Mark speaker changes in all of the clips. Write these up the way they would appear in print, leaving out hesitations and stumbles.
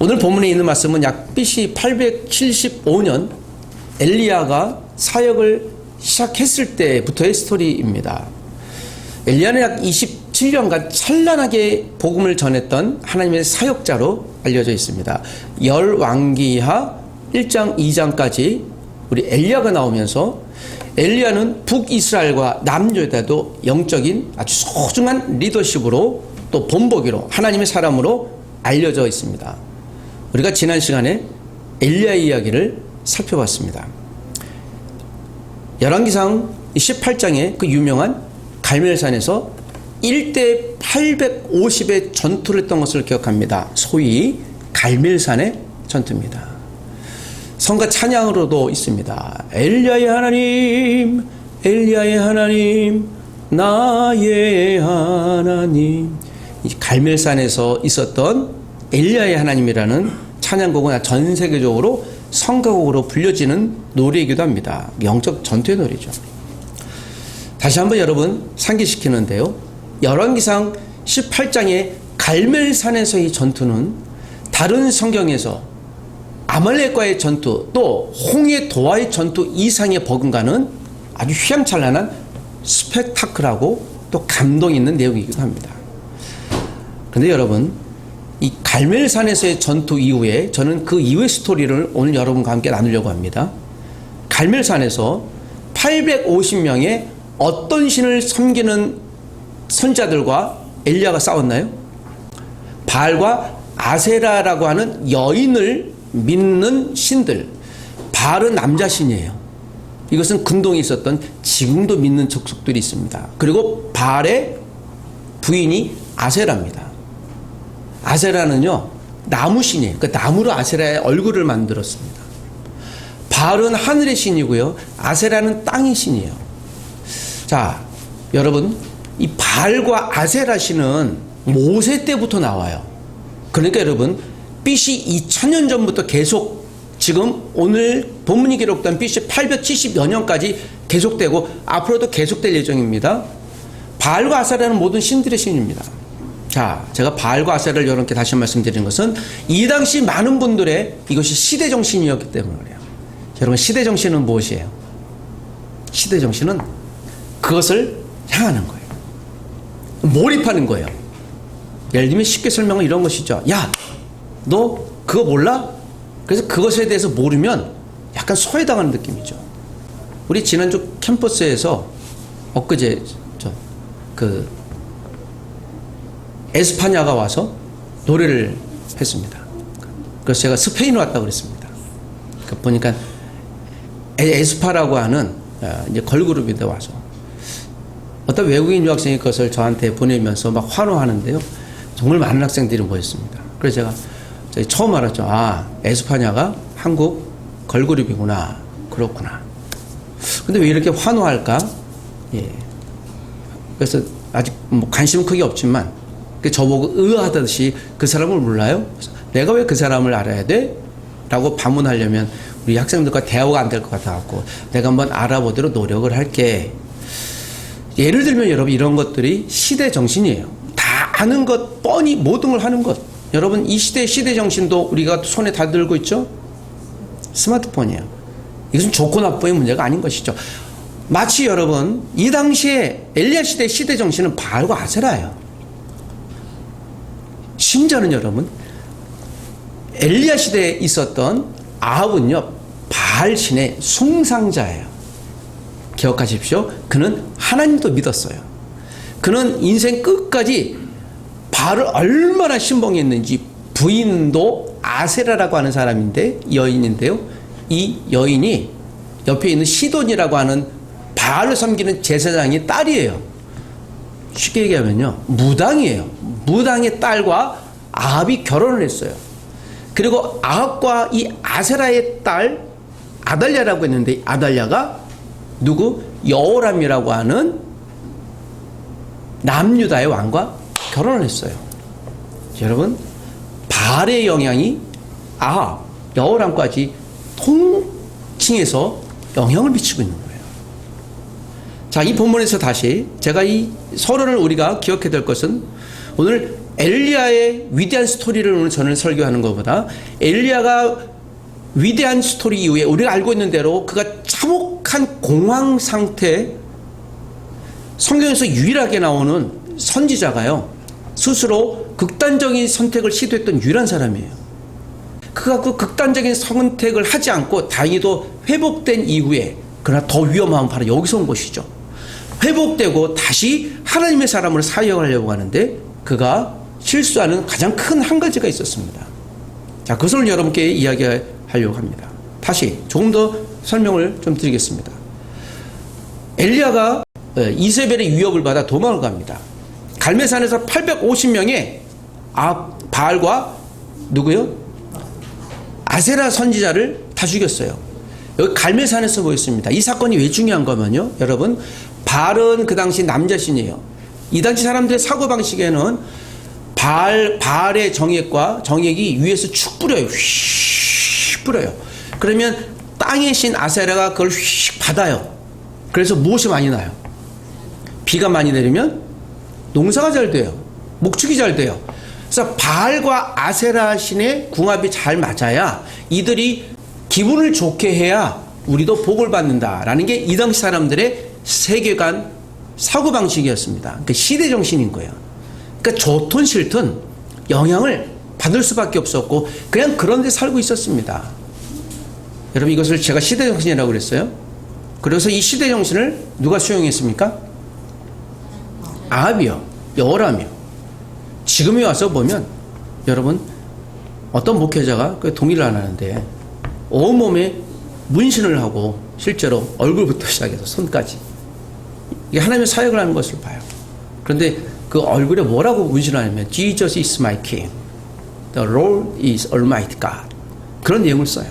Speaker 1: 오늘 본문에 있는 말씀은 약 BC 875년 엘리야가 사역을 시작했을 때부터의 스토리입니다. 엘리야는 약 27년간 찬란하게 복음을 전했던 하나님의 사역자로 알려져 있습니다. 열왕기하 1장 2장까지 우리 엘리야가 나오면서 엘리야는 북이스라엘과 남유다도 영적인 아주 소중한 리더십으로 또 본보기로 하나님의 사람으로 알려져 있습니다. 우리가 지난 시간에 엘리야의 이야기를 살펴봤습니다. 열왕기상 18장에 그 유명한 갈멜산에서 1대 850의 전투를 했던 것을 기억합니다. 소위 갈멜산의 전투입니다. 성가 찬양으로도 있습니다. 엘리야의 하나님, 엘리야의 하나님, 나의 하나님. 이 갈멜산에서 있었던 엘리야의 하나님이라는 찬양곡은 전 세계적으로 성가곡으로 불려지는 노래이기도 합니다. 영적 전투의 노래죠. 다시 한번 여러분 상기시키는데요. 열왕기상 18장의 갈멜산에서의 전투는 다른 성경에서 아말렉과의 전투 또 홍해도와의 전투 이상의 버금가는 아주 휘황찬란한 스펙타클하고 또 감동 있는 내용이기도 합니다. 그런데 여러분, 이 갈멜산에서의 전투 이후에 저는 그 이후의 스토리를 오늘 여러분과 함께 나누려고 합니다. 갈멜산에서 850명의 어떤 신을 섬기는 선자들과 엘리야가 싸웠나요? 바알과 아세라라고 하는 여인을 믿는 신들. 바알은 남자 신이에요. 이것은 근동에 있었던 지금도 믿는 족속들이 있습니다. 그리고 바알의 부인이 아세라입니다. 아세라는요, 나무 신이에요. 그 나무로 아세라의 얼굴을 만들었습니다. 바알은 하늘의 신이고요, 아세라는 땅의 신이에요. 자, 여러분, 이 바알과 아세라 신은 모세 때부터 나와요. 그러니까 여러분, BC 2000년 전부터 계속 지금 오늘 본문이 기록된 BC 870여 년까지 계속되고 앞으로도 계속될 예정입니다. 바알과 아세라는 모든 신들의 신입니다. 자, 제가 바알과 아세라를 여러분께 다시 말씀드리는 것은 이 당시 많은 분들의 이것이 시대정신이었기 때문에 그래요. 여러분, 시대정신은 무엇이에요? 시대정신은 그것을 향하는 거예요. 몰입하는 거예요. 예를 들면 쉽게 설명은 이런 것이죠. 야, 너 그거 몰라? 그래서 그것에 대해서 모르면 약간 소외당하는 느낌이죠. 우리 지난주 캠퍼스에서 엊그제 에스파냐가 와서 노래를 했습니다. 그래서 제가 스페인 왔다고 그랬습니다. 그러니까 보니까 에스파라고 하는 이제 걸그룹인데 와서 어떤 외국인 유학생이 그것을 저한테 보내면서 막 환호하는데요. 정말 많은 학생들이 모였습니다. 그래서 제가 처음 알았죠. 아, 에스파냐가 한국 걸그룹이구나. 그렇구나. 근데 왜 이렇게 환호할까? 예. 그래서 아직 뭐 관심은 크게 없지만 저보고 의아하듯이 그 사람을 몰라요? 내가 왜 그 사람을 알아야 돼? 라고 반문하려면 우리 학생들과 대화가 안 될 것 같아갖고 내가 한번 알아보도록 노력을 할게. 예를 들면 여러분, 이런 것들이 시대 정신이에요. 다 아는 것, 뻔히 모든 걸 하는 것. 여러분, 이 시대의 시대 정신도 우리가 손에 다 들고 있죠? 스마트폰이에요. 이것은 좋고 나쁘의 문제가 아닌 것이죠. 마치 여러분, 이 당시에 엘리야 시대의 시대 정신은 바알과 아세라예요. 심지어는 여러분, 엘리야 시대에 있었던 아합은요, 바알 신의 숭상자예요. 기억하십시오. 그는 하나님도 믿었어요. 그는 인생 끝까지 바알을 얼마나 신봉했는지 부인도 아세라라고 하는 사람인데, 여인인데요. 이 여인이 옆에 있는 시돈이라고 하는 바알을 섬기는 제사장의 딸이에요. 쉽게 얘기하면요, 무당이에요. 무당의 딸과 아합이 결혼을 했어요. 그리고 아합과 이 아세라의 딸 아달랴라고 했는데, 아달랴가 누구? 여호람이라고 하는 남유다의 왕과 결혼을 했어요. 여러분, 바알의 영향이 아합, 여호람까지 통칭해서 영향을 미치고 있는 거예요. 자, 이 본문에서 다시 제가 이 서론을 우리가 기억해야 될 것은 오늘 엘리야의 위대한 스토리를 오늘 저는 설교하는 것보다 엘리야가 위대한 스토리 이후에 우리가 알고 있는 대로 그가 참혹한 공황 상태, 성경에서 유일하게 나오는 선지자가요, 스스로 극단적인 선택을 시도했던 유일한 사람이에요. 그가 그 극단적인 선택을 하지 않고 다행히도 회복된 이후에, 그러나 더 위험한 바로 여기서 온 것이죠. 회복되고 다시 하나님의 사람으로 사역하려고 하는데 그가 실수하는 가장 큰 한 가지가 있었습니다. 자, 그것을 여러분께 이야기하려고 합니다. 다시 조금 더 설명을 좀 드리겠습니다. 엘리야가 이세벨의 위협을 받아 도망을 갑니다. 갈멜산에서 850명의 바알과 누구요? 아세라 선지자를 다 죽였어요. 여기 갈멜산에서 보였습니다. 이 사건이 왜 중요한 거면요, 여러분, 바알은 그 당시 남자신이에요. 이 당시 사람들의 사고방식에는 바알의 정액이 위에서 축 뿌려요. 휙 뿌려요. 그러면 땅의 신 아세라가 그걸 휙 받아요. 그래서 무엇이 많이 나요? 비가 많이 내리면 농사가 잘 돼요. 목축이 잘 돼요. 그래서 바알과 아세라 신의 궁합이 잘 맞아야, 이들이 기분을 좋게 해야 우리도 복을 받는다라는 게 이 당시 사람들의 세계관, 사고방식이었습니다. 그 시대 정신인 거예요. 그러니까 좋든 싫든 영향을 받을 수밖에 없었고 그냥 그런 데 살고 있었습니다. 여러분, 이것을 제가 시대 정신이라고 그랬어요. 그래서 이 시대 정신을 누가 수용했습니까? 아합이요, 여호람이요. 지금에 와서 보면 여러분, 어떤 목회자가 동의를 안 하는데 온몸에 문신을 하고 실제로 얼굴부터 시작해서 손까지, 이게 하나님의 사역을 하는 것을 봐요. 그런데 그 얼굴에 뭐라고 문신을 하냐면 Jesus is my king, the Lord is almighty God, 그런 내용을 써요.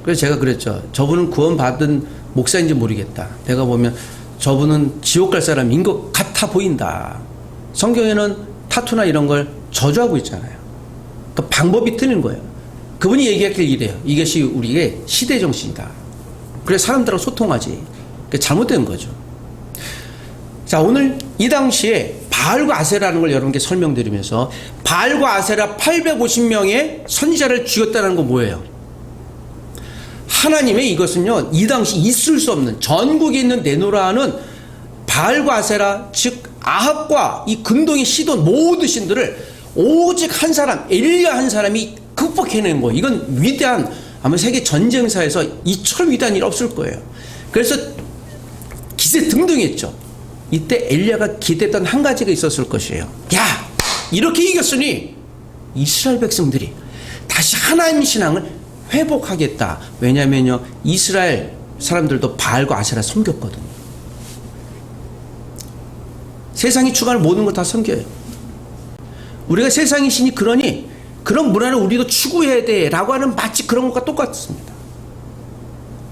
Speaker 1: 그래서 제가 그랬죠. 저분은 구원받은 목사인지 모르겠다. 내가 보면 저분은 지옥 갈 사람인 것 같아 보인다. 성경에는 타투나 이런 걸 저주하고 있잖아요. 그 방법이 틀린 거예요. 그분이 얘기했길 이래요. 이것이 우리의 시대 정신이다. 그래서 사람들하고 소통하지. 잘못된 거죠. 자, 오늘 이 당시에 바알과 아세라는 걸 여러분께 설명드리면서, 바알과 아세라 850명의 선지자를 죽였다는 건 뭐예요? 하나님의 이것은요, 이 당시 있을 수 없는, 전국에 있는 네노라는 바알과 아세라, 즉 아합과 이 근동의 시돈 모든 신들을 오직 한 사람, 엘리야 한 사람이 극복해낸 거예요. 이건 위대한, 아마 세계 전쟁사에서 이처럼 위대한 일 없을 거예요. 그래서 기세 등등했죠. 이때 엘리야가 기대했던 한 가지가 있었을 것이에요. 야, 이렇게 이겼으니 이스라엘 백성들이 다시 하나님 신앙을 회복하겠다. 왜냐면요, 이스라엘 사람들도 바알과 아세라 섬겼거든요. 세상이 추구하는 모든 걸 다 섬겨요. 우리가 세상의 신이 그러니 그런 문화를 우리도 추구해야 돼 라고 하는, 마치 그런 것과 똑같습니다.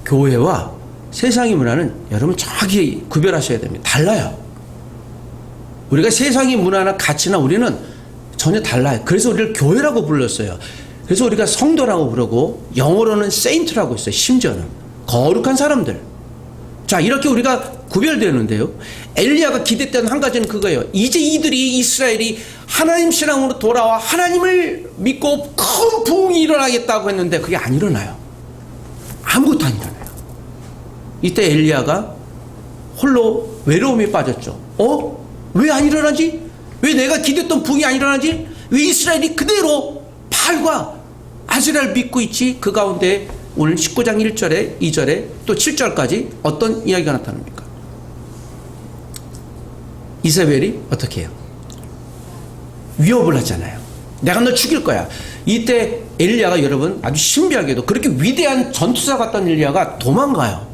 Speaker 1: 교회와 세상의 문화는 여러분 정확히 구별하셔야 됩니다. 달라요. 우리가 세상의 문화나 가치나 우리는 전혀 달라요. 그래서 우리를 교회라고 불렀어요. 그래서 우리가 성도라고 부르고 영어로는 세인트라고 있어요. 심지어는 거룩한 사람들. 자, 이렇게 우리가 구별되는데요, 엘리야가 기대했던 한 가지는 그거예요. 이제 이들이, 이스라엘이 하나님 신앙으로 돌아와 하나님을 믿고 큰 부흥이 일어나겠다고 했는데 그게 안 일어나요. 아무것도 안 일어나요. 이때 엘리야가 홀로 외로움에 빠졌죠. 왜 안 일어나지? 왜 내가 기대했던 부흥이 안 일어나지? 왜 이스라엘이 그대로 바알과 아세라를 믿고 있지? 그 가운데 오늘 19장 1절에 2절에 또 7절까지 어떤 이야기가 나타납니까? 이세벨이 어떻게 해요? 위협을 하잖아요. 내가 너 죽일 거야. 이때 엘리야가, 여러분, 아주 신비하게도 그렇게 위대한 전투사 같던 엘리야가 도망가요.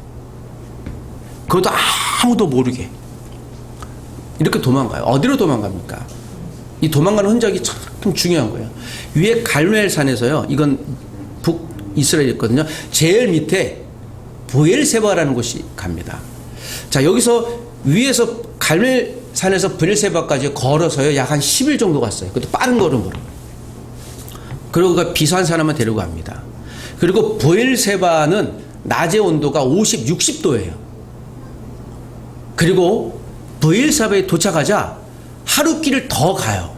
Speaker 1: 그것도 아무도 모르게 이렇게 도망가요. 어디로 도망갑니까? 이 도망가는 흔적이 참 중요한 거예요. 위에 갈멜산에서요, 이건 북이스라엘 있거든요, 제일 밑에 브엘세바라는 곳이 갑니다. 자, 여기서 위에서 갈멜산에서 브엘세바까지 걸어서요 약 한 10일 정도 갔어요. 그것도 빠른 걸음으로. 그리고 그 비서한 사람만 데리고 갑니다. 그리고 브엘세바는 낮의 온도가 50, 60도예요. 그리고 브엘세바에 도착하자 하루 길을 더 가요.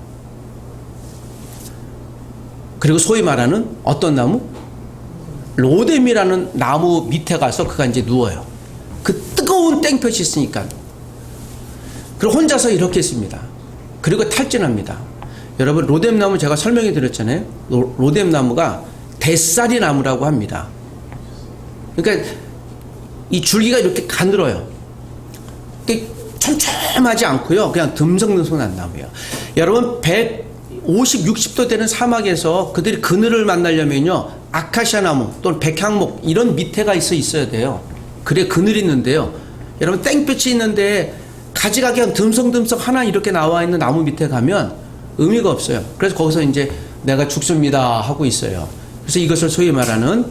Speaker 1: 그리고 소위 말하는 어떤 나무? 로뎀이라는 나무 밑에 가서 그가 이제 누워요. 그 뜨거운 땡볕이 있으니까. 그리고 혼자서 이렇게 있습니다. 그리고 탈진합니다. 여러분, 로뎀나무 제가 설명해 드렸잖아요. 로뎀나무가 대싸리 나무라고 합니다. 그러니까 이 줄기가 이렇게 가늘어요. 촘촘하지 않고요. 그냥 듬성듬성한 나무예요. 여러분, 150, 60도 되는 사막에서 그들이 그늘을 만나려면요, 아카시아 나무 또는 백향목 이런 밑에가 있어야 돼요. 그래 그늘이 있는데요. 여러분, 땡볕이 있는데 가지가 그냥 듬성듬성 하나 이렇게 나와 있는 나무 밑에 가면 의미가 없어요. 그래서 거기서 이제 내가 죽습니다 하고 있어요. 그래서 이것을 소위 말하는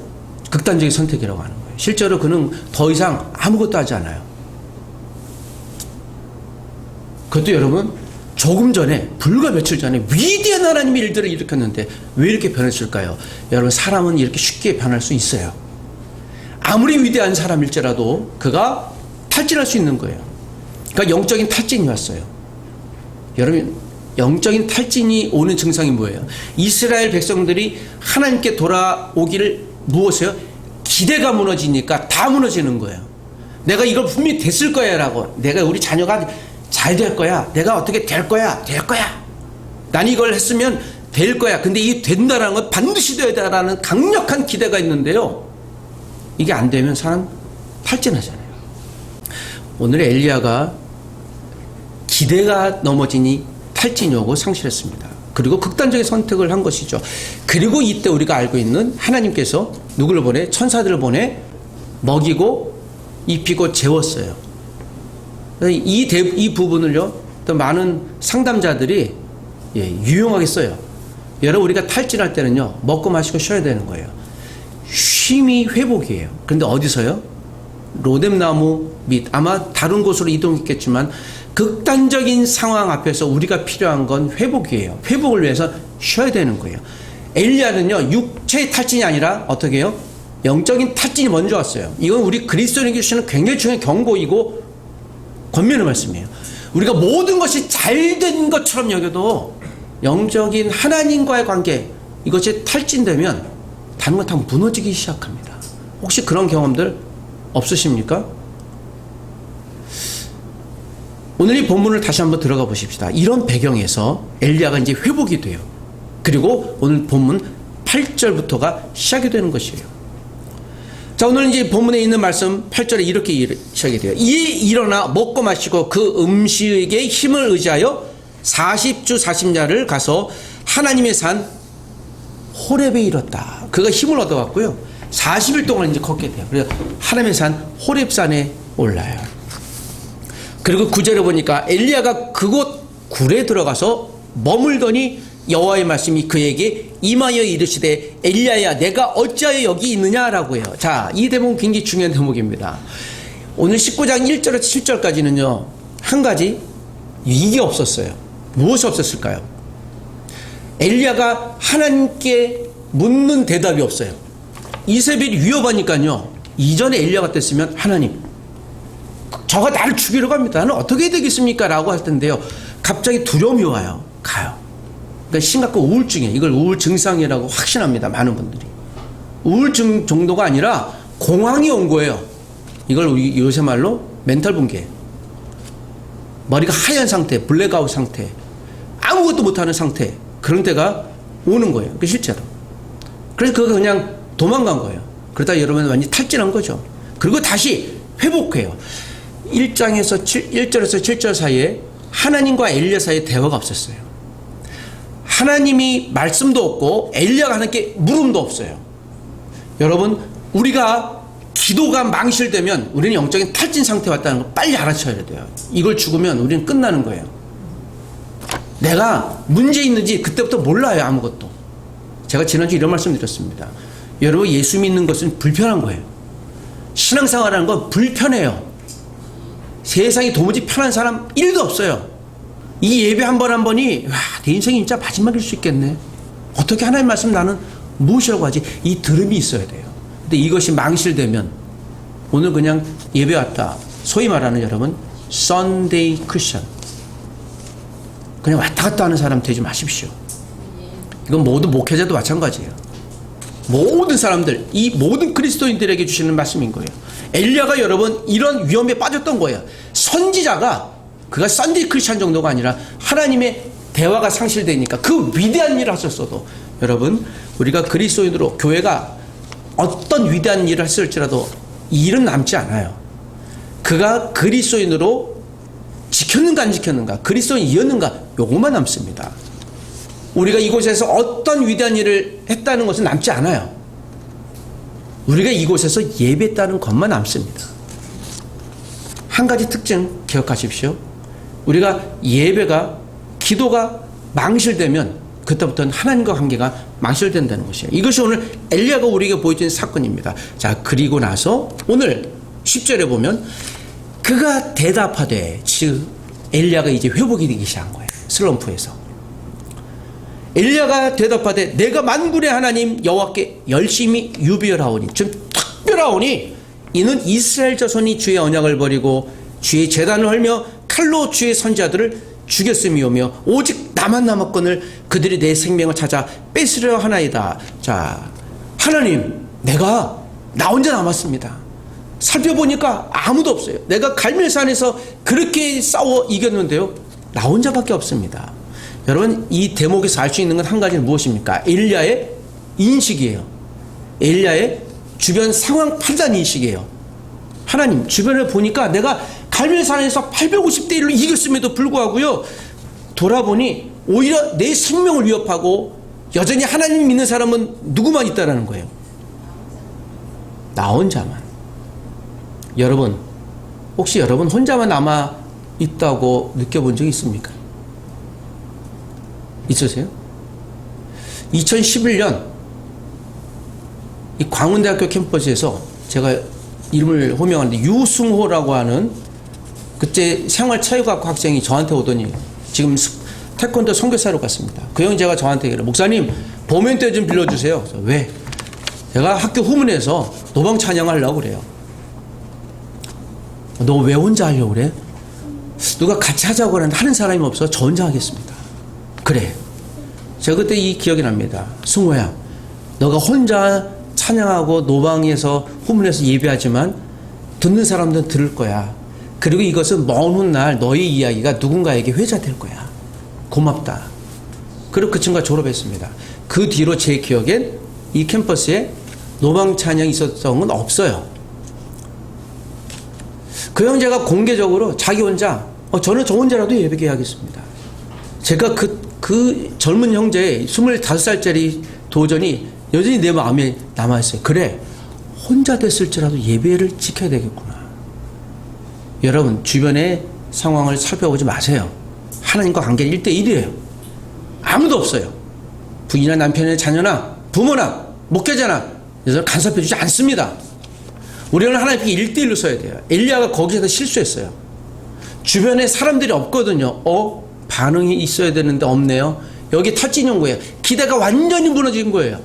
Speaker 1: 극단적인 선택이라고 하는 거예요. 실제로 그는 더 이상 아무것도 하지 않아요. 그것도 여러분, 조금 전에, 불과 며칠 전에 위대한 하나님의 일들을 일으켰는데 왜 이렇게 변했을까요? 여러분, 사람은 이렇게 쉽게 변할 수 있어요. 아무리 위대한 사람일지라도 그가 탈진할 수 있는 거예요. 그러니까 영적인 탈진이 왔어요. 여러분, 영적인 탈진이 오는 증상이 뭐예요? 이스라엘 백성들이 하나님께 돌아오기를 무엇이에요? 기대가 무너지니까 다 무너지는 거예요. 내가 이걸 분명히 됐을 거야 라고, 내가 우리 자녀가 잘 될 거야, 내가 어떻게 될 거야, 난 이걸 했으면 될 거야. 근데 이 된다라는 건 반드시 돼야 된다라는 강력한 기대가 있는데요, 이게 안 되면 사람 탈진하잖아요. 오늘 엘리야가 기대가 넘어지니 탈진이 오고 상실했습니다. 그리고 극단적인 선택을 한 것이죠. 그리고 이때 우리가 알고 있는 하나님께서 누구를 보내? 천사들을 보내 먹이고 입히고 재웠어요. 이 부분을요, 또 많은 상담자들이 유용하게 써요. 여러분, 우리가 탈진할 때는요, 먹고 마시고 쉬어야 되는 거예요. 쉼이 회복이에요. 그런데 어디서요? 로뎀나무 밑, 아마 다른 곳으로 이동했겠지만 극단적인 상황 앞에서 우리가 필요한 건 회복이에요. 회복을 위해서 쉬어야 되는 거예요. 엘리야는요, 육체의 탈진이 아니라 어떻게 해요? 영적인 탈진이 먼저 왔어요. 이건 우리 그리스도인에게 주시는 굉장히 중요한 경고이고 권면의 말씀이에요. 우리가 모든 것이 잘된 것처럼 여겨도 영적인 하나님과의 관계, 이것이 탈진되면 다른 것 다 무너지기 시작합니다. 혹시 그런 경험들 없으십니까? 오늘 이 본문을 다시 한번 들어가 보십시다. 이런 배경에서 엘리야가 이제 회복이 돼요. 그리고 오늘 본문 8절부터가 시작이 되는 것이에요. 자, 오늘 이제 본문에 있는 말씀 8절에 이렇게 시작이 돼요. 이에 일어나 먹고 마시고 그 음식의 힘을 의지하여 40주 40야를 가서 하나님의 산 호렙에 이뤘다. 그가 힘을 얻어갖고요, 40일 동안 이제 걷게 돼요. 그래서 하나님의 산 호렙산에 올라요. 그리고 9절에 보니까 엘리야가 그곳 굴에 들어가서 머물더니 여호와의 말씀이 그에게 임하여 이르시되 엘리야야, 내가 어찌하여 여기 있느냐라고 해요. 자, 이 대목은 굉장히 중요한 대목입니다. 오늘 19장 1절에서 7절까지는요, 한 가지 이게 없었어요. 무엇이 없었을까요? 엘리야가 하나님께 묻는 대답이 없어요. 이세벨이 위협하니까요, 이전에 엘리야 같았으면 하나님, 저가 나를 죽이려고 합니다. 나는 어떻게 해야 되겠습니까? 라고 할 텐데요, 갑자기 두려움이 와요. 가요. 그러니까 심각한 우울증이에요. 이걸 우울 증상이라고 확신합니다. 많은 분들이. 우울증 정도가 아니라 공황이 온 거예요. 이걸 우리 요새 말로 멘탈 붕괴. 머리가 하얀 상태, 블랙아웃 상태, 아무것도 못하는 상태, 그런 때가 오는 거예요. 그 실제로. 그래서 그거 그냥 도망간 거예요. 그러다 여러분 완전히 탈진한 거죠. 그리고 다시 회복해요. 1절에서 7절 사이에 하나님과 엘리야 사이에 대화가 없었어요. 하나님이 말씀도 없고 엘리야가 하나님께 물음도 없어요. 여러분, 우리가 기도가 망실되면 우리는 영적인 탈진 상태에 왔다는 걸 빨리 알아쳐야 돼요. 이걸 죽으면 우리는 끝나는 거예요. 내가 문제 있는지 그때부터 몰라요. 아무것도. 제가 지난주 이런 말씀 드렸습니다. 여러분, 예수 믿는 것은 불편한 거예요. 신앙생활하는 건 불편해요. 세상에 도무지 편한 사람 1도 없어요. 이 예배 한 번 한 번이, 와, 내 인생이 진짜 마지막일 수 있겠네. 어떻게 하나님 말씀 나는 무엇이라고 하지? 이 들음이 있어야 돼요. 근데 이것이 망실되면 오늘 그냥 예배 왔다, 소위 말하는 여러분 Sunday Christian, 그냥 왔다 갔다 하는 사람 되지 마십시오. 이건 모든 목회자도 마찬가지예요. 모든 사람들, 이 모든 그리스도인들에게 주시는 말씀인 거예요. 엘리야가 여러분 이런 위험에 빠졌던 거예요. 선지자가 그가 썬데이 크리스찬 정도가 아니라 하나님의 대화가 상실되니까 그 위대한 일을 하셨어도 여러분 우리가 그리스도인으로 교회가 어떤 위대한 일을 했을지라도 이 일은 남지 않아요. 그가 그리스도인으로 지켰는가 안 지켰는가, 그리스도인이었는가, 요것만 남습니다. 우리가 이곳에서 어떤 위대한 일을 했다는 것은 남지 않아요. 우리가 이곳에서 예배했다는 것만 남습니다. 한 가지 특징 기억하십시오. 우리가 예배가, 기도가 망실되면 그때부터는 하나님과 관계가 망실된다는 것이에요. 이것이 오늘 엘리야가 우리에게 보여준 사건입니다. 자, 그리고 나서 오늘 10절에 보면 그가 대답하되, 즉 엘리야가 이제 회복이 되기 시작한 거예요. 슬럼프에서. 엘리야가 대답하되 내가 만군의 하나님 여호와께 열심히 유별하오니, 좀 특별하오니 이는 이스라엘 자손이 주의 언약을 버리고 주의 제단을 헐며 칼로 주의 선지자들을 죽였음이오며 오직 나만 남았거늘 그들이 내 생명을 찾아 뺏으려 하나이다. 자, 하나님, 나 혼자 남았습니다. 살펴보니까 아무도 없어요. 내가 갈멜산에서 그렇게 싸워 이겼는데요, 나 혼자밖에 없습니다. 여러분, 이 대목에서 알 수 있는 건 한 가지는 무엇입니까? 엘리야의 인식이에요. 엘리야의 주변 상황 판단 인식이에요. 하나님, 주변을 보니까 내가 갈멜산에서 850대 1로 이겼음에도 불구하고요, 돌아보니 오히려 내 생명을 위협하고 여전히 하나님 믿는 사람은 누구만 있다라는 거예요? 나 혼자만. 여러분, 혹시 여러분 혼자만 남아 있다고 느껴본 적 있습니까? 있으세요? 2011년 이 광운대학교 캠퍼스에서 제가 이름을 호명하는데 유승호라고 하는 그때 생활체육학 학생이 저한테 오더니 지금 태권도 선교사로 갔습니다. 그 형제가 저한테 그래, 목사님 보면 때 좀 빌려주세요. 그래서 왜? 제가 학교 후문에서 노방 찬양하려고 그래요. 너 왜 혼자 하려고 그래? 누가 같이 하자고 하는데 하는 사람이 없어. 저 혼자 하겠습니다. 그래. 제가 그때 이 기억이 납니다. 승호야, 너가 혼자 찬양하고 노방에서 후문에서 예배하지만 듣는 사람들은 들을 거야. 그리고 이것은 먼 훗날 너의 이야기가 누군가에게 회자될 거야. 고맙다. 그리고 그 친구가 졸업했습니다. 그 뒤로 제 기억엔 이 캠퍼스에 노방 찬양이 있었던 건 없어요. 그 형제가 공개적으로 자기 혼자 저는 저 혼자라도 예배게 하겠습니다. 제가 그 젊은 형제의 25살짜리 도전이 여전히 내 마음에 남아있어요. 그래, 혼자 됐을지라도 예배를 지켜야 되겠구나. 여러분, 주변의 상황을 살펴보지 마세요. 하나님과 관계는 1대1이에요. 아무도 없어요. 부인이나 남편이나 자녀나 부모나 목회자나 그래서 간섭해 주지 않습니다. 우리는 하나님께 1대1로 서야 돼요. 엘리야가 거기서 실수했어요. 주변에 사람들이 없거든요. 반응이 있어야 되는데 없네요. 여기 탈진이 온 거예요. 기대가 완전히 무너진 거예요.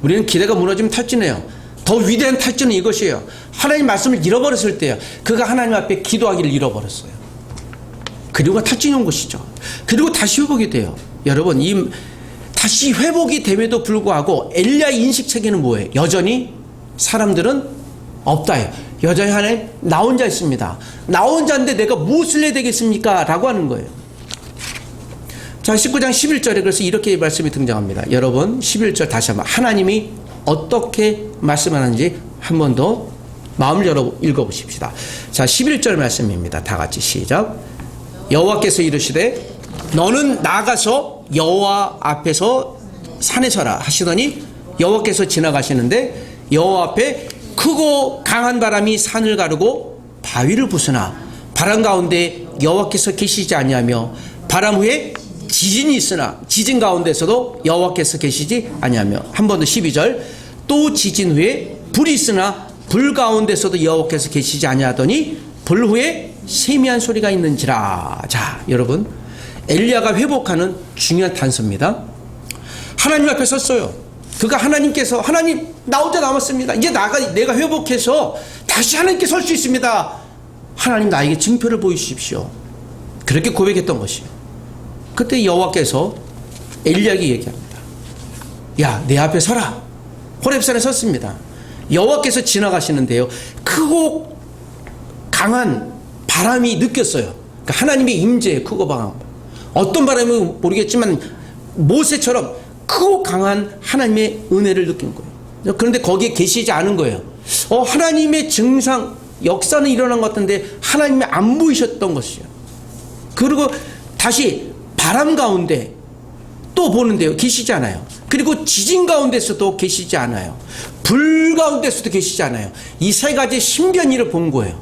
Speaker 1: 우리는 기대가 무너지면 탈진해요. 더 위대한 탈진은 이것이에요. 하나님 말씀을 잃어버렸을 때요, 그가 하나님 앞에 기도하기를 잃어버렸어요. 그리고 탈진이 온 것이죠. 그리고 다시 회복이 돼요. 여러분, 다시 회복이 됨에도 불구하고 엘리야의 인식 체계는 뭐예요? 여전히 사람들은 없다예요. 여전히 하나님, 나 혼자 있습니다. 나 혼자인데 내가 무엇을 해야 되겠습니까? 라고 하는 거예요. 자, 19장 11절에 그래서 이렇게 말씀이 등장합니다. 여러분, 11절 다시 한번 하나님이 어떻게 말씀하는지 한 번 더 마음을 열어 읽어보십시다. 자, 11절 말씀입니다. 다 같이 시작. 여호와께서 이르시되 너는 나가서 여호와 앞에서 산에 서라 하시더니 여호와께서 지나가시는데 여호와 앞에 크고 강한 바람이 산을 가르고 바위를 부수나 바람 가운데 여호와께서 계시지 아니하며 바람 후에 지진이 있으나 지진 가운데서도 여호와께서 계시지 아니하며, 한 번 더 12절, 또 지진 후에 불이 있으나 불 가운데서도 여호와께서 계시지 아니하더니 불 후에 세미한 소리가 있는지라. 자, 여러분, 엘리야가 회복하는 중요한 단서입니다. 하나님 앞에 섰어요. 그가 하나님께서, 하나님, 나 혼자 남았습니다. 이제 내가 회복해서 다시 하나님께 설 수 있습니다. 하나님, 나에게 증표를 보여주십시오. 그렇게 고백했던 것이에요. 그때 여호와께서 엘리야에게 얘기합니다. 야, 내 앞에 서라. 호렙산에 섰습니다. 여호와께서 지나가시는데요, 크고 강한 바람이 느꼈어요. 그러니까 하나님의 임재, 크고 강한 어떤 바람인지 모르겠지만 모세처럼 크고 강한 하나님의 은혜를 느낀 거예요. 그런데 거기에 계시지 않은 거예요. 하나님의 증상, 역사는 일어난 것 같은데 하나님이 안 보이셨던 것이요. 그리고 다시 바람 가운데 또 보는데요, 계시지 않아요. 그리고 지진 가운데서도 계시지 않아요. 불 가운데서도 계시지 않아요. 이 세 가지 신변이를 본 거예요.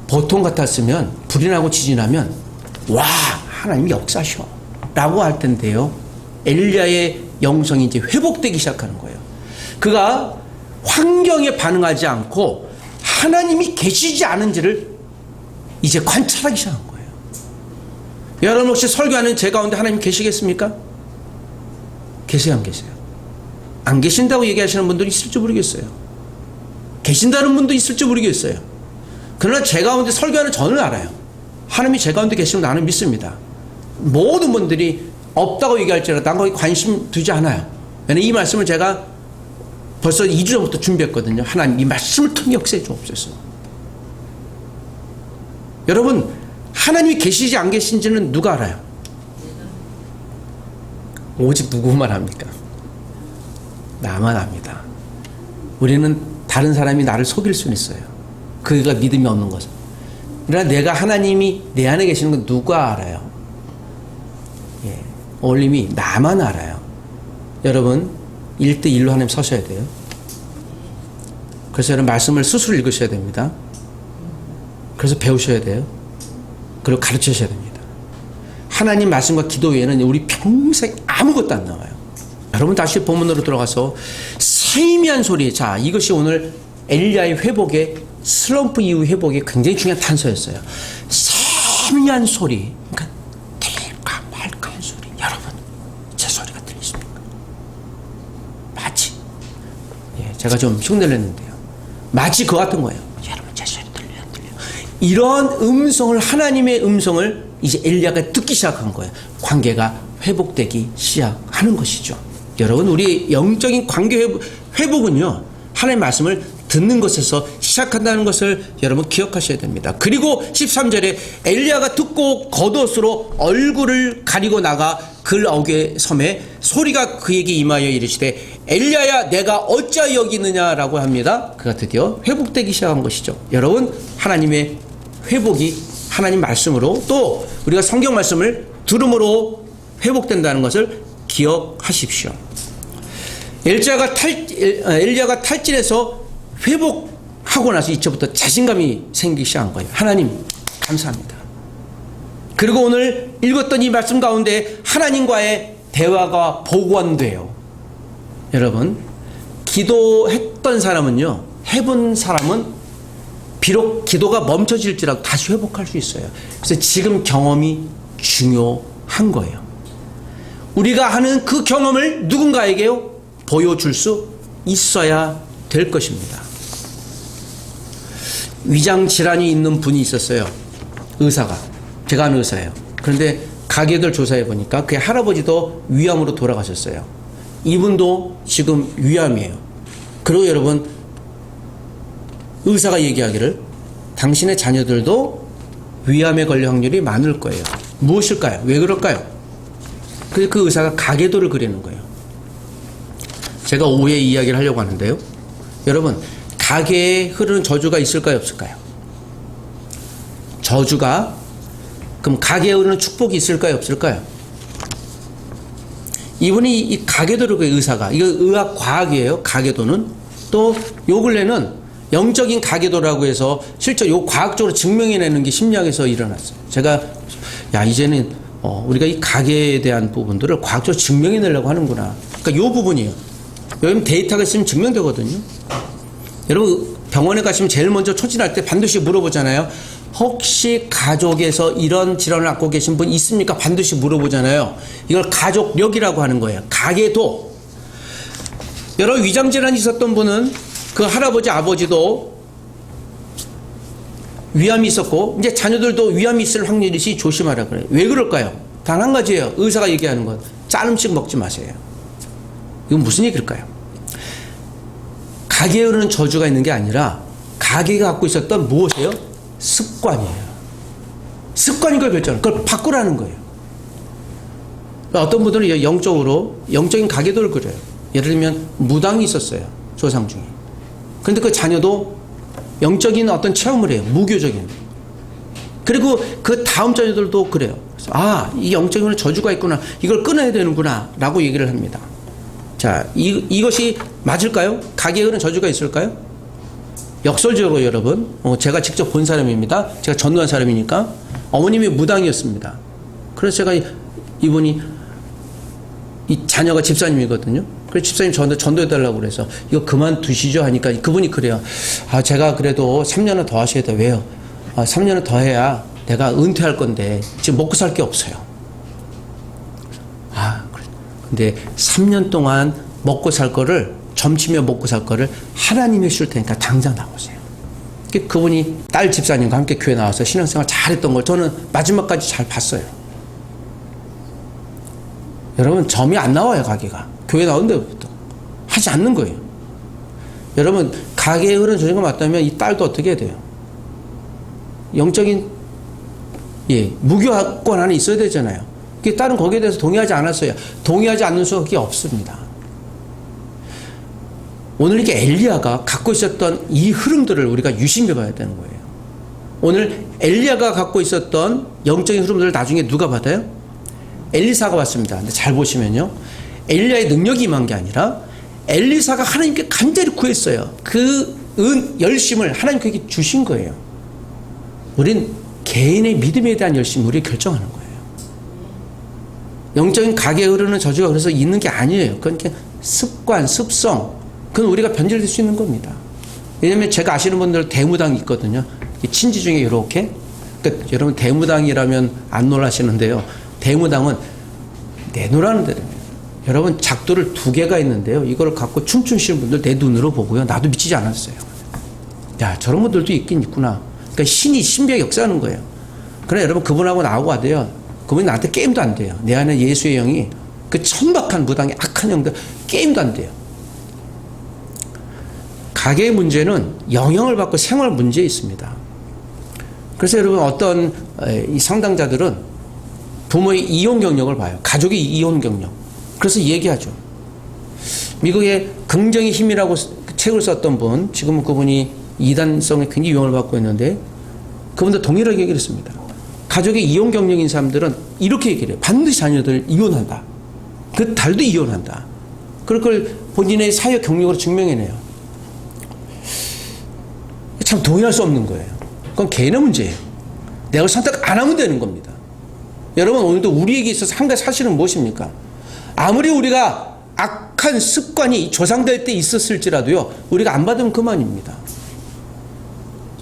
Speaker 1: 보통 같았으면, 불이 나고 지진이 나면 와, 하나님이 역사셔 라고 할 텐데요, 엘리야의 영성이 이제 회복되기 시작하는 거예요. 그가 환경에 반응하지 않고 하나님이 계시지 않은지를 이제 관찰하기 시작한 거예요. 여러분 혹시 설교하는 제 가운데 하나님 계시겠습니까? 계세요, 안 계세요? 안 계신다고 얘기하시는 분들이 있을지 모르겠어요. 계신다는 분도 있을지 모르겠어요. 그러나 제 가운데 설교하는 저는 알아요. 하나님이 제 가운데 계시면 나는 믿습니다. 모든 분들이 없다고 얘기할지라도 난 거기 관심 두지 않아요. 왜냐하면 이 말씀을 제가 벌써 2주 전부터 준비했거든요. 하나님 이 말씀을 통해 역사해 주옵소서. 여러분, 하나님이 계시지 안 계신지는 누가 알아요? 오직 누구만 합니까? 나만 압니다. 우리는 다른 사람이 나를 속일 수는 있어요. 그가 믿음이 없는 것은. 그러나 내가 하나님이 내 안에 계시는 건 누가 알아요? 예, 올림이 나만 알아요. 여러분 1대1로 하나님 서셔야 돼요. 그래서 여러분 말씀을 스스로 읽으셔야 됩니다. 그래서 배우셔야 돼요. 그리고 가르치셔야 됩니다. 하나님 말씀과 기도 외에는 우리 평생 아무것도 안 나와요. 여러분 다시 본문으로 들어가서 세미한 소리. 자, 이것이 오늘 엘리야의 회복의 슬럼프 이후 회복의 굉장히 중요한 단서였어요. 세미한 소리. 그러니까 들릴까 말까 한 소리. 여러분 제 소리가 들리십니까? 마치 제가 좀 흉내를 냈는데요, 마치 그거 같은 거예요. 여러분 제 소리 들려요, 안 들려요? 이런 음성을, 하나님의 음성을 이제 엘리야가 듣기 시작한 거예요. 관계가 회복되기 시작하는 것이죠. 여러분 우리 영적인 관계 회복은요, 하나님의 말씀을 듣는 것에서 시작한다는 것을 여러분 기억하셔야 됩니다. 그리고 13절에 엘리야가 듣고 겉옷으로 얼굴을 가리고 나가 글어귀 섬에 소리가 그에게 임하여 이르시되 엘리야야 내가 어찌하여 여기 있느냐라고 합니다. 그가 드디어 회복되기 시작한 것이죠. 여러분 하나님의 회복이 하나님 말씀으로, 또 우리가 성경 말씀을 들음으로 회복된다는 것을 기억하십시오. 엘리야가 탈진해서 회복하고 나서 이제부터 자신감이 생기기 시작한 거예요. 하나님 감사합니다. 그리고 오늘 읽었던 이 말씀 가운데 하나님과의 대화가 복원돼요. 여러분 기도했던 사람은요, 해본 사람은 비록 기도가 멈춰질지라도 다시 회복할 수 있어요. 그래서 지금 경험이 중요한 거예요. 우리가 하는 그 경험을 누군가에게요 보여줄 수 있어야 될 것입니다. 위장 질환이 있는 분이 있었어요. 의사가. 제가 아는 의사예요. 그런데 가게들 조사해 보니까 그의 할아버지도 위암으로 돌아가셨어요. 이분도 지금 위암이에요. 그리고 여러분 의사가 얘기하기를 당신의 자녀들도 위암에 걸릴 확률이 많을 거예요. 무엇일까요? 왜 그럴까요? 그 의사가 가계도를 그리는 거예요. 제가 오후에 이야기를 하려고 하는데요, 여러분 가계에 흐르는 저주가 있을까요, 없을까요? 저주가, 그럼 가계에 흐르는 축복이 있을까요, 없을까요? 이분이 이 가계도를 그린 의사가, 이거 의학 과학이에요. 가계도는 또 요 근래는 영적인 가계도라고 해서 실제 요 과학적으로 증명해내는 게 심리학에서 일어났어요. 제가 이제는 우리가 이 가계에 대한 부분들을 과학적으로 증명해내려고 하는구나. 그러니까 요 부분이에요. 여기 데이터가 있으면 증명되거든요. 여러분 병원에 가시면 제일 먼저 초진할 때 반드시 물어보잖아요. 혹시 가족에서 이런 질환을 갖고 계신 분 있습니까? 반드시 물어보잖아요. 이걸 가족력이라고 하는 거예요. 가계도. 여러 위장질환이 있었던 분은 그 할아버지 아버지도 위암이 있었고 이제 자녀들도 위암이 있을 확률이 조심하라 그래요. 왜 그럴까요? 단 한 가지예요. 의사가 얘기하는 건 짠 음식 먹지 마세요. 이건 무슨 얘기일까요? 가게에 흐르는 저주가 있는 게 아니라 가게가 갖고 있었던 무엇이에요? 습관이에요. 습관인 걸 결정하는 그걸 바꾸라는 거예요. 어떤 분들은 영적인 가계도를 그려요. 예를 들면 무당이 있었어요. 조상 중에. 그런데 그 자녀도 영적인 어떤 체험을 해요. 무교적인. 그리고 그 다음 자녀들도 그래요. 그래서 이 영적인 저주가 있구나. 이걸 끊어야 되는구나. 라고 얘기를 합니다. 자, 이것이 맞을까요? 가게에 흐르는 저주가 있을까요? 역설적으로 여러분, 제가 직접 본 사람입니다. 제가 전도한 사람이니까. 어머님이 무당이었습니다. 그래서 제가 이분이 이 자녀가 집사님이거든요. 그래서 집사님 저한테 전도해달라고 그래서 이거 그만두시죠 하니까 그분이 그래요. 제가 그래도 3년은 더 하셔야 돼요. 왜요? 3년은 더 해야 내가 은퇴할 건데 지금 먹고 살 게 없어요. 근데 3년 동안 먹고 살 거를 점치며 먹고 살 거를 하나님이 해줄 테니까 당장 나오세요. 그분이 딸 집사님과 함께 교회 나와서 신앙생활 잘했던 걸 저는 마지막까지 잘 봤어요. 여러분 점이 안 나와요. 가게가 교회 나온 데부터 하지 않는 거예요. 여러분 가게에 흐르는 저주가 맞다면 이 딸도 어떻게 해야 돼요? 영적인 무교권 안에 있어야 되잖아요. 그 딸은 거기에 대해서 동의하지 않았어요. 동의하지 않는 수밖에 없습니다. 오늘 이게 엘리야가 갖고 있었던 이 흐름들을 우리가 유심히 봐야 되는 거예요. 오늘 엘리야가 갖고 있었던 영적인 흐름들을 나중에 누가 받아요? 엘리사가 왔습니다. 근데 잘 보시면요. 엘리야의 능력이 임한 게 아니라 엘리사가 하나님께 간절히 구했어요. 그 열심을 하나님께 주신 거예요. 우린 개인의 믿음에 대한 열심을 우리가 결정하는 거예요. 영적인 가게에 흐르는 저주가 그래서 있는 게 아니에요. 그러니까 습관, 습성, 그건 우리가 변질될 수 있는 겁니다. 왜냐하면 제가 아시는 분들 대무당이 있거든요. 친지 중에 이렇게. 그러니까 여러분 대무당이라면 안 놀라시는데요. 대무당은 내놓으라는 데입니다. 여러분 작두를 2개가 있는데요. 이걸 갖고 춤추시는 분들 내 눈으로 보고요. 나도 미치지 않았어요. 야, 저런 분들도 있긴 있구나. 그러니까 신이 신비하게 역사하는 거예요. 그러나 여러분 그분하고 나하고 와도요. 그분이 나한테 게임도 안 돼요. 내 안에 예수의 영이 그 천박한 무당의 악한 영들 게임도 안 돼요. 가게의 문제는 영향을 받고 생활 문제에 있습니다. 그래서 여러분 어떤 이 상담자들은 부모의 이혼 경력을 봐요. 가족의 이혼 경력. 그래서 얘기하죠. 미국의 긍정의 힘이라고 책을 썼던 분, 지금은 그분이 이단성에 굉장히 유형을 받고 있는데 그분도 동일하게 얘기를 했습니다. 가족의 이혼 경력인 사람들은 이렇게 얘기를 해요. 반드시 자녀들 이혼한다. 그 달도 이혼한다. 그걸 본인의 사회 경력으로 증명해내요. 참 동의할 수 없는 거예요. 그건 개인의 문제예요. 내가 선택 안 하면 되는 겁니다. 여러분 오늘도 우리에게 있어서 한 가지 사실은 무엇입니까? 아무리 우리가 악한 습관이 조상될 때 있었을지라도요. 우리가 안 받으면 그만입니다.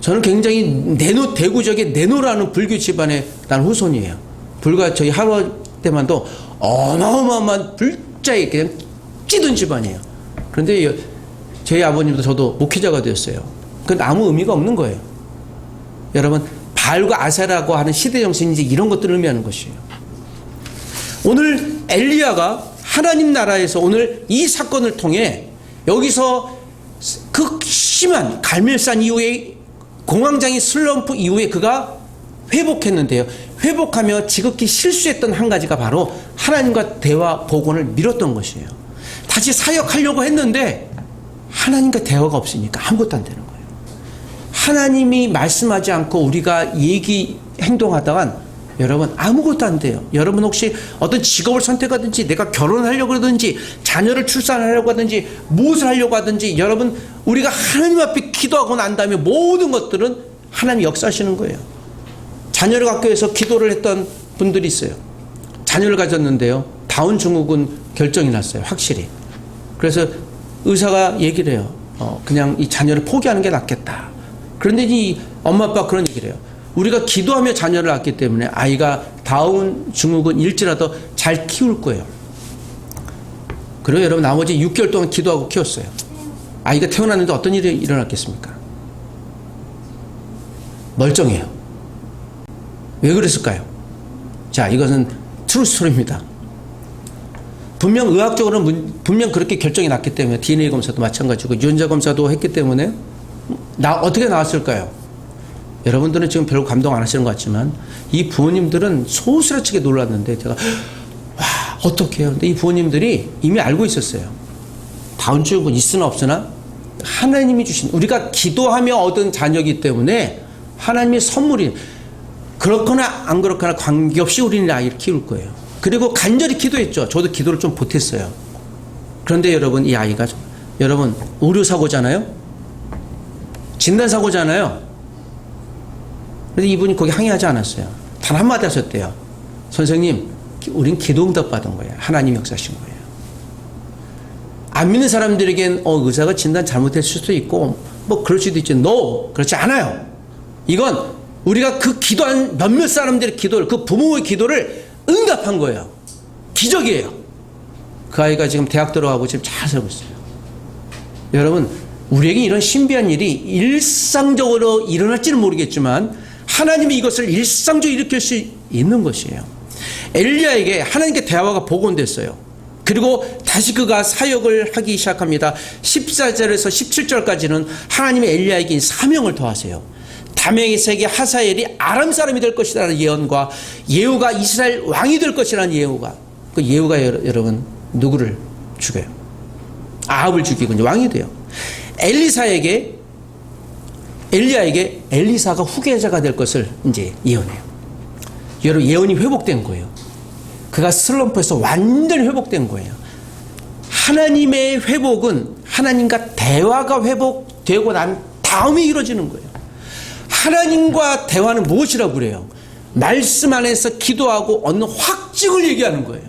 Speaker 1: 저는 굉장히 대구적인 내노라는 불교 집안의 난 후손이에요. 불과 저희 할아버지 때만도 어마어마한 불자에 그냥 찌든 집안이에요. 그런데 저희 아버님도 저도 목회자가 되었어요. 그건 아무 의미가 없는 거예요. 여러분 바알과 아세라고 하는 시대 정신인지 이런 것들을 의미하는 것이에요. 오늘 엘리야가 하나님 나라에서 오늘 이 사건을 통해 여기서 그 심한 갈멜산 이후에 공황장애 슬럼프 이후에 그가 회복했는데요. 회복하며 지극히 실수했던 한 가지가 바로 하나님과 대화 복원을 미뤘던 것이에요. 다시 사역하려고 했는데 하나님과 대화가 없으니까 아무것도 안 되는 거예요. 하나님이 말씀하지 않고 우리가 행동하다간 여러분 아무것도 안 돼요. 여러분 혹시 어떤 직업을 선택하든지 내가 결혼하려고 하든지 자녀를 출산하려고 하든지 무엇을 하려고 하든지 여러분 우리가 하나님 앞에 기도하고 난 다음에 모든 것들은 하나님이 역사하시는 거예요. 자녀를 갖기 위해서 기도를 했던 분들이 있어요. 자녀를 가졌는데요. 다운 증후군 결정이 났어요. 확실히. 그래서 의사가 얘기를 해요. 그냥 이 자녀를 포기하는 게 낫겠다. 그런데 이 엄마 아빠가 그런 얘기를 해요. 우리가 기도하며 자녀를 낳기 때문에 아이가 다운 증후군일지라도 잘 키울 거예요. 그리고 여러분 나머지 6개월 동안 기도하고 키웠어요. 아이가 태어났는데 어떤 일이 일어났겠습니까? 멀쩡해요. 왜 그랬을까요? 자, 이것은 트루 스토리입니다. 분명 의학적으로는 분명 그렇게 결정이 났기 때문에 DNA 검사도 마찬가지고 유전자 검사도 했기 때문에 어떻게 나왔을까요? 여러분들은 지금 별로 감동 안 하시는 것 같지만 이 부모님들은 소스라치게 놀랐는데 제가 와 어떻게 해요? 근데 이 부모님들이 이미 알고 있었어요. 다운증후군 있으나 없으나 하나님이 주신 우리가 기도하며 얻은 자녀이기 때문에 하나님의 선물이 그렇거나 안 그렇거나 관계없이 우리는 아이를 키울 거예요. 그리고 간절히 기도했죠. 저도 기도를 좀 보탰어요. 그런데 여러분 이 아이가 여러분 의료사고잖아요. 진단사고잖아요. 그런데 이분이 거기 항의하지 않았어요. 단 한마디 하셨대요. 선생님 우린 기도응답 받은 거예요. 하나님 역사하신 거예요. 안 믿는 사람들에겐 의사가 진단 잘못했을 수도 있고 뭐 그럴 수도 있지. No! 그렇지 않아요. 이건 우리가 그 기도한 몇몇 사람들의 기도를 그 부모의 기도를 응답한 거예요. 기적이에요. 그 아이가 지금 대학 들어가고 지금 잘 살고 있어요. 여러분 우리에게 이런 신비한 일이 일상적으로 일어날지는 모르겠지만 하나님이 이것을 일상적으로 일으킬 수 있는 것이에요. 엘리야에게 하나님께 대화가 복원됐어요. 그리고 다시 그가 사역을 하기 시작합니다. 14절에서 17절까지는 하나님의 엘리야에게 사명을 더하세요. 다메섹의 하사엘이 아람 사람이 될 것이라는 예언과 예후가 이스라엘 왕이 될 것이라는 예후가 그 예후가 여러분 누구를 죽여요? 아합을 죽이고 이제 왕이 돼요. 엘리야에게 엘리사가 후계자가 될 것을 이제 예언해요. 여러분 예언이 회복된 거예요. 그가 슬럼프에서 완전히 회복된 거예요. 하나님의 회복은 하나님과 대화가 회복되고 난 다음에 이루어지는 거예요. 하나님과 대화는 무엇이라고 그래요? 말씀 안에서 기도하고 얻는 확증을 얘기하는 거예요.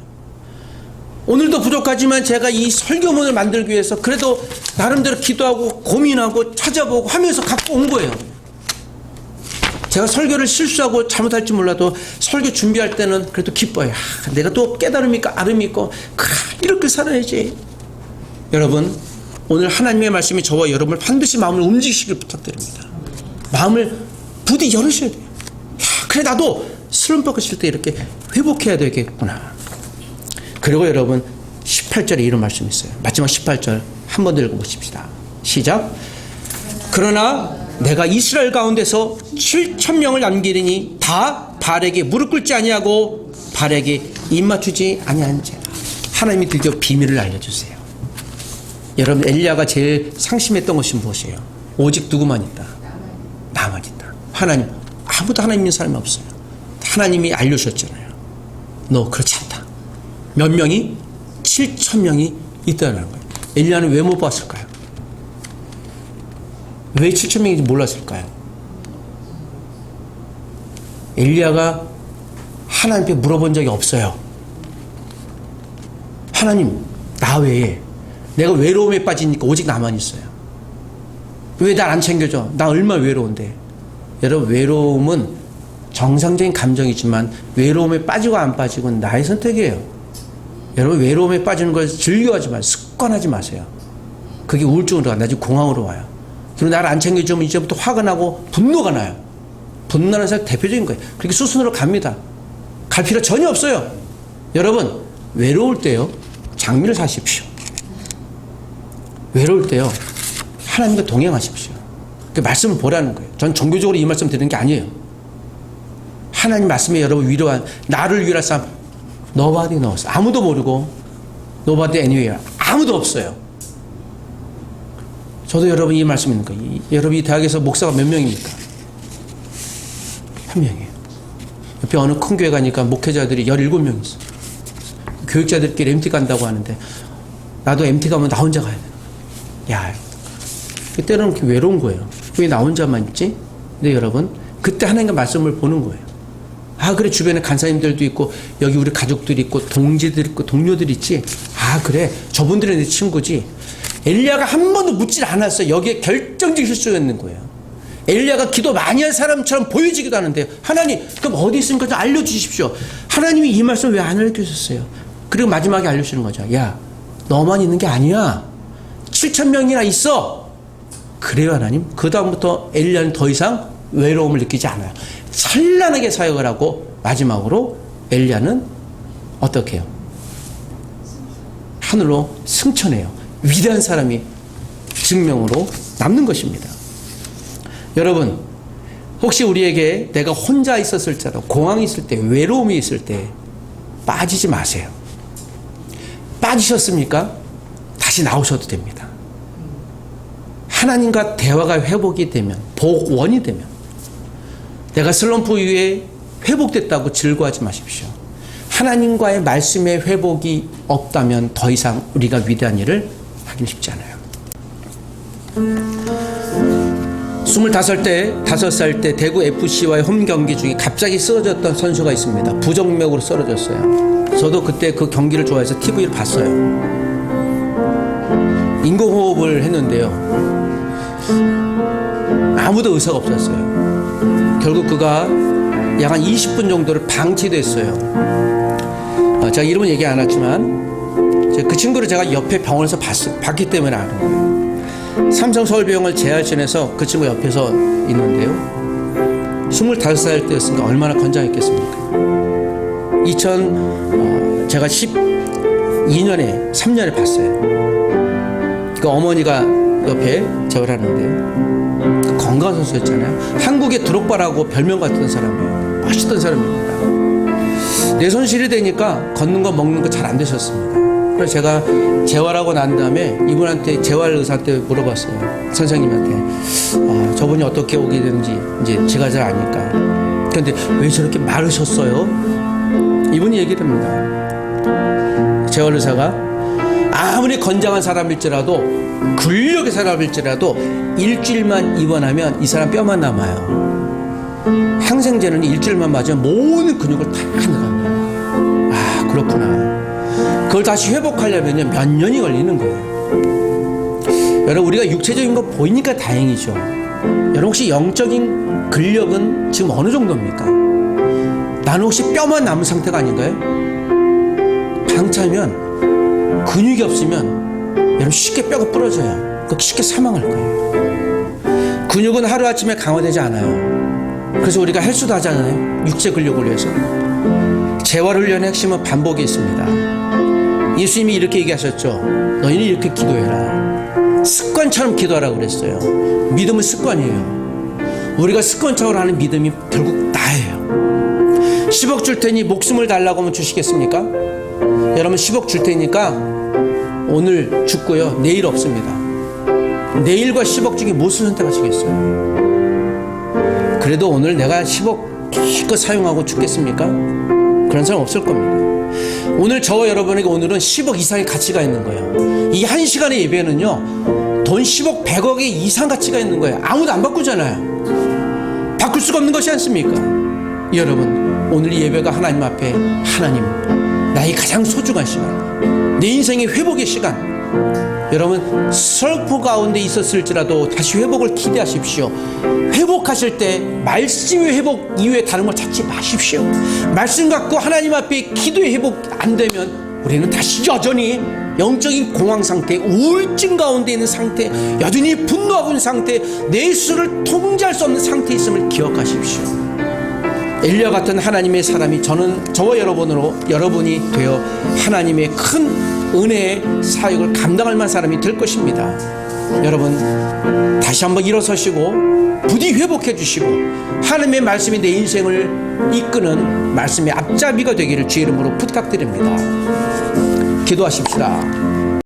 Speaker 1: 오늘도 부족하지만 제가 이 설교문을 만들기 위해서 그래도 나름대로 기도하고 고민하고 찾아보고 하면서 갖고 온 거예요. 제가 설교를 실수하고 잘못할지 몰라도 설교 준비할 때는 그래도 기뻐요. 내가 또 깨달음이 있고 알음이 있고 그래 이렇게 살아야지. 여러분 오늘 하나님의 말씀이 저와 여러분을 반드시 마음을 움직이시길 부탁드립니다. 마음을 부디 열으셔야 돼요. 그래 나도 슬럼프가 칠 때 이렇게 회복해야 되겠구나. 그리고 여러분 18절에 이런 말씀이 있어요. 마지막 18절 한 번 더 읽어보십시다. 시작. 그러나 내가 이스라엘 가운데서 7,000명을 남기리니 다 발에게 무릎 꿇지 아니하고 발에게 입 맞추지 아니한지라. 하나님이 드디어 비밀을 알려주세요. 여러분 엘리야가 제일 상심했던 것이 무엇이에요? 오직 누구만 있다. 나만 있다. 하나님 아무도 하나님 있는 사람이 없어요. 하나님이 알려주셨잖아요. 너 그렇지 않다. 몇 명이? 7,000명이 있다는 거예요. 엘리야는 왜 못 봤을까요? 왜 7,000명인지 몰랐을까요? 엘리야가 하나님께 물어본 적이 없어요. 하나님 나 외에 내가 외로움에 빠지니까 오직 나만 있어요. 왜 날 안 챙겨줘? 나 얼마나 외로운데. 여러분 외로움은 정상적인 감정이지만 외로움에 빠지고 안 빠지고는 나의 선택이에요. 여러분 외로움에 빠지는 걸 즐겨하지 마세요. 습관하지 마세요. 그게 우울증으로 가. 나중에 공황으로 와요. 그리고 나를 안 챙겨주면 이제부터 화가 나고 분노가 나요. 분노하는 사람 대표적인 거예요. 그렇게 수순으로 갑니다. 갈 필요 전혀 없어요. 여러분 외로울 때요 장미를 사십시오. 외로울 때요 하나님과 동행하십시오. 그 말씀을 보라는 거예요. 전 종교적으로 이 말씀 드리는 게 아니에요. 하나님 말씀에 여러분 위로한 나를 위로할 사람 nobody knows. 아무도 모르고 nobody anywhere. 아무도 없어요. 저도 여러분 이 말씀 있는 거예요. 여러분 이 대학에서 목사가 몇 명입니까? 한 명이에요. 옆에 어느 큰 교회 가니까 목회자들이 17명 있어. 교육자들끼리 MT 간다고 하는데 나도 MT 가면 나 혼자 가야 되는 거야. 야, 그때는 외로운 거예요. 왜 나 혼자만 있지? 근데 여러분 그때 하나님과 말씀을 보는 거예요. 아 그래 주변에 간사님들도 있고 여기 우리 가족들이 있고 동지들 있고 동료들 있지. 아 그래 저분들은 내 친구지. 엘리야가 한 번도 묻질 않았어요. 여기에 결정적 실수가 있는 거예요. 엘리야가 기도 많이 한 사람처럼 보여지기도 하는데 하나님 그럼 어디 있으니까 좀 알려주십시오. 하나님이 이 말씀 왜 안 알려주셨어요? 그리고 마지막에 알려주는 거죠. 야 너만 있는 게 아니야. 7,000명이나 있어. 그래요 하나님. 그 다음부터 엘리야는 더 이상 외로움을 느끼지 않아요. 찬란하게 사역을 하고 마지막으로 엘리야는 어떻게 해요? 하늘로 승천해요. 위대한 사람이 증명으로 남는 것입니다. 여러분, 혹시 우리에게 내가 혼자 있었을지라도 공황이 있을 때, 외로움이 있을 때 빠지지 마세요. 빠지셨습니까? 다시 나오셔도 됩니다. 하나님과 대화가 회복이 되면, 복원이 되면, 내가 슬럼프 이후에 회복됐다고 즐거워하지 마십시오. 하나님과의 말씀의 회복이 없다면 더 이상 우리가 위대한 일을 하긴 쉽지 않아요. 5살 때 대구 FC와의 홈 경기 중에 갑자기 쓰러졌던 선수가 있습니다. 부정맥으로 쓰러졌어요. 저도 그때 그 경기를 좋아해서 TV를 봤어요. 인공호흡을 했는데요. 아무도 의사가 없었어요. 결국 그가 약 한 20분 정도를 방치됐어요. 제가 이름은 얘기 안 했지만 그 친구를 제가 옆에 병원에서 봤기 때문에 아는 거예요. 삼성서울병원을 재활전해서 그 친구 옆에서 있는데요. 25살 때였으니까 얼마나 건장했겠습니까? 제가 12년에 3년에 봤어요. 그 어머니가 옆에 재활하는데 건강한 선수였잖아요. 한국의 드록바라고 별명 같은 사람이에요. 멋있던 사람입니다. 뇌손실이 되니까 걷는 거 먹는 거 잘 안 되셨습니다. 그래서 제가 재활하고 난 다음에 이분한테 재활 의사한테 물어봤어요. 선생님한테. 저분이 어떻게 오게 되는지 이제 제가 잘 아니까. 그런데 왜 저렇게 마르셨어요? 이분이 얘기를 합니다. 재활 의사가 아무리 건장한 사람일지라도 근력의 사람일지라도 일주일만 입원하면 이 사람 뼈만 남아요. 항생제는 일주일만 맞으면 모든 근육을 다 나갑니다. 아, 그렇구나. 그걸 다시 회복하려면 몇 년이 걸리는 거예요. 여러분, 우리가 육체적인 거 보이니까 다행이죠. 여러분, 혹시 영적인 근력은 지금 어느 정도입니까? 나는 혹시 뼈만 남은 상태가 아닌가요? 방치하면 근육이 없으면 여러분 쉽게 뼈가 부러져요. 쉽게 사망할 거예요. 근육은 하루아침에 강화되지 않아요. 그래서 우리가 헬스도 하잖아요. 육체 근력을 위해서. 재활훈련의 핵심은 반복이 있습니다. 예수님이 이렇게 얘기하셨죠. 너희는 이렇게 기도해라. 습관처럼 기도하라고 그랬어요. 믿음은 습관이에요. 우리가 습관적으로 하는 믿음이 결국 나예요. 10억 줄 테니 목숨을 달라고 하면 주시겠습니까? 여러분, 10억 줄 테니까 오늘 죽고요. 내일 없습니다. 내일과 10억 중에 무엇을 선택하시겠어요? 그래도 오늘 내가 10억 기껏 사용하고 죽겠습니까? 그런 사람 없을 겁니다. 오늘 저와 여러분에게 오늘은 10억 이상의 가치가 있는 거예요. 이 한 시간의 예배는요, 돈 10억 100억의 이상 가치가 있는 거예요. 아무도 안 바꾸잖아요. 바꿀 수가 없는 것이 않습니까? 여러분, 오늘 이 예배가 하나님 앞에, 하나님, 나의 가장 소중한 시간, 내 인생의 회복의 시간. 여러분, 슬럼프 가운데 있었을지라도 다시 회복을 기대하십시오. 회복하실 때 말씀의 회복 이외에 다른 걸 찾지 마십시오. 말씀 갖고 하나님 앞에 기도의 회복 안 되면 우리는 다시 여전히 영적인 공황 상태, 우울증 가운데 있는 상태, 여전히 분노하고 있는 상태, 내 스스로를 통제할 수 없는 상태에 있음을 기억하십시오. 엘리야 같은 하나님의 사람이 저와 여러분이 되어 하나님의 큰 은혜의 사역을 감당할 만한 사람이 될 것입니다. 여러분, 다시 한번 일어서시고 부디 회복해 주시고 하나님의 말씀이 내 인생을 이끄는 말씀의 앞잡이가 되기를 주의 이름으로 부탁드립니다. 기도하십시다.